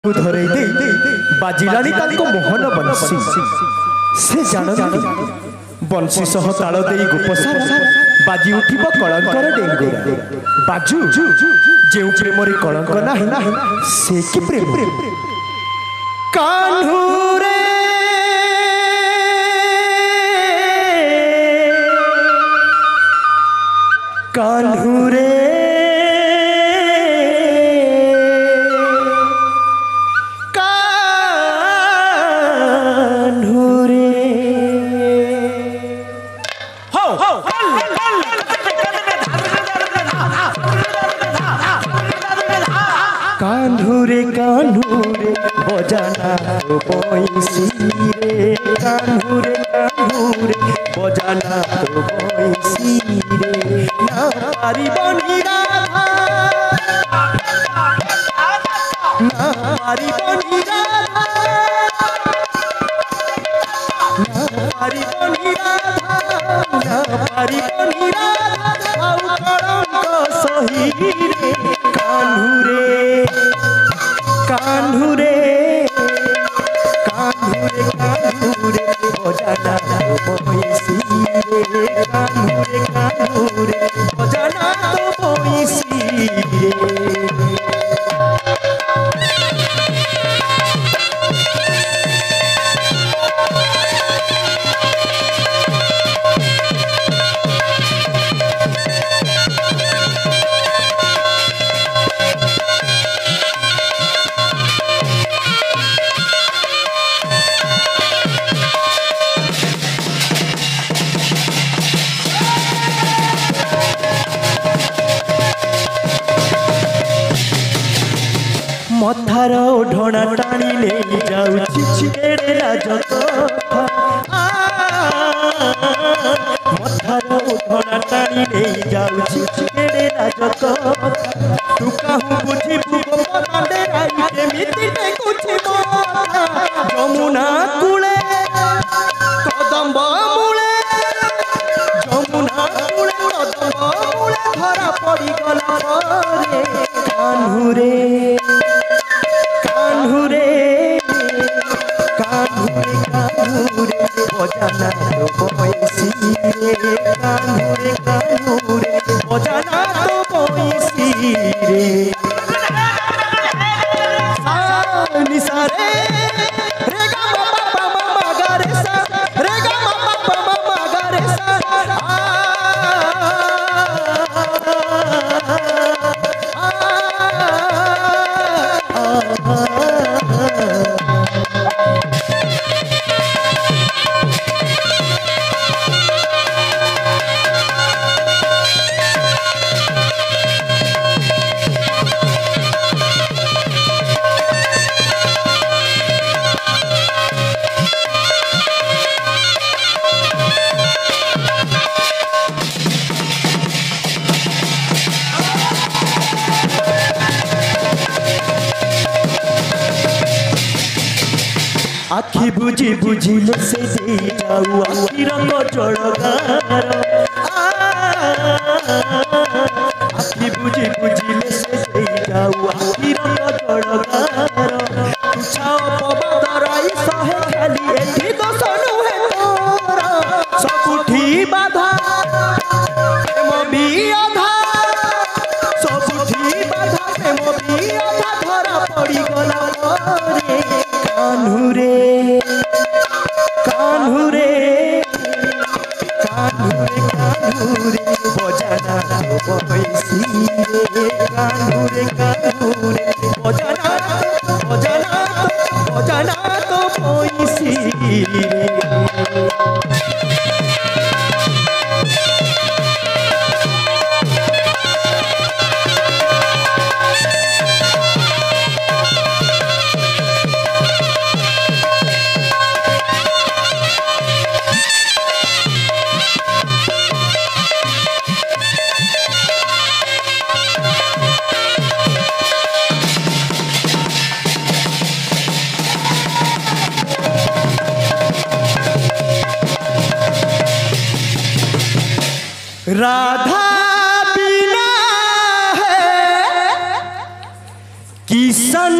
धरई दे बाजिलानी ताको मोहन बंशी से जानती बंशी सह ताल दे गोपसारा बाजी उठिब कलंकर डेंगुरा बाजू जे प्रेम कलंक नाही से कि प्रेम कान्हूरे कान्हूरे कान्हूरे कान्हूरे बजाना तो बंशी रे कान्हूरे कान्हूरे बजाना तो बंशी रे ना पारिबनी राधा ना पारिबनी राधा ना पारिबनी राधा ना पारिबनी राधा आउ कलंक सही रे कान्हूरे कान्हूरे कान्हूरे कान्हूरे बजाना तो बंशी रे कान्हूरे कान्हूरे बजाना तो बंशी रे मथार ओढ़ना टाणी ले जाऊँ केड़े राजकथा मथार ओढ़ना टाणी ले जाऊँ केड़े राजकथा तू कहूँ बुझिबु गोपनांदे आई केमिति देखुछि मोरा जमुना कूले कदम्ब मूले जमुना कूले कदम्ब मूले धरा पड़ी गला रे कान्हूरे कान्हूरे कान्हूरे कान्हूरे बजाना तो बंशी रे कान्हूरे कान्हूरे बजाना तो बंशी रे निसा रे रे गा मा पा मा गा रे सा रे गा मा पा मा गा रे सा आखि बुझी बुझिले से दे जाऊ आखि रंग जड़गार आखि बुझी बुझिले से दे जाऊ आखि रंग जड़गार तुछा पबदराई सहे खाली एठी दोष नुहे तोरा सबुठी बाधा प्रेम भी आधा सबुठी बाधा प्रेम भी आधा धरा पड़ी गला रे कान्हूरे कान्हूरे कान्हूरे कान्हूरे बजाना तो बंशी रे कान्हूरे कान्हूरे बजाना तो बंशी रे राधा बिना है किशन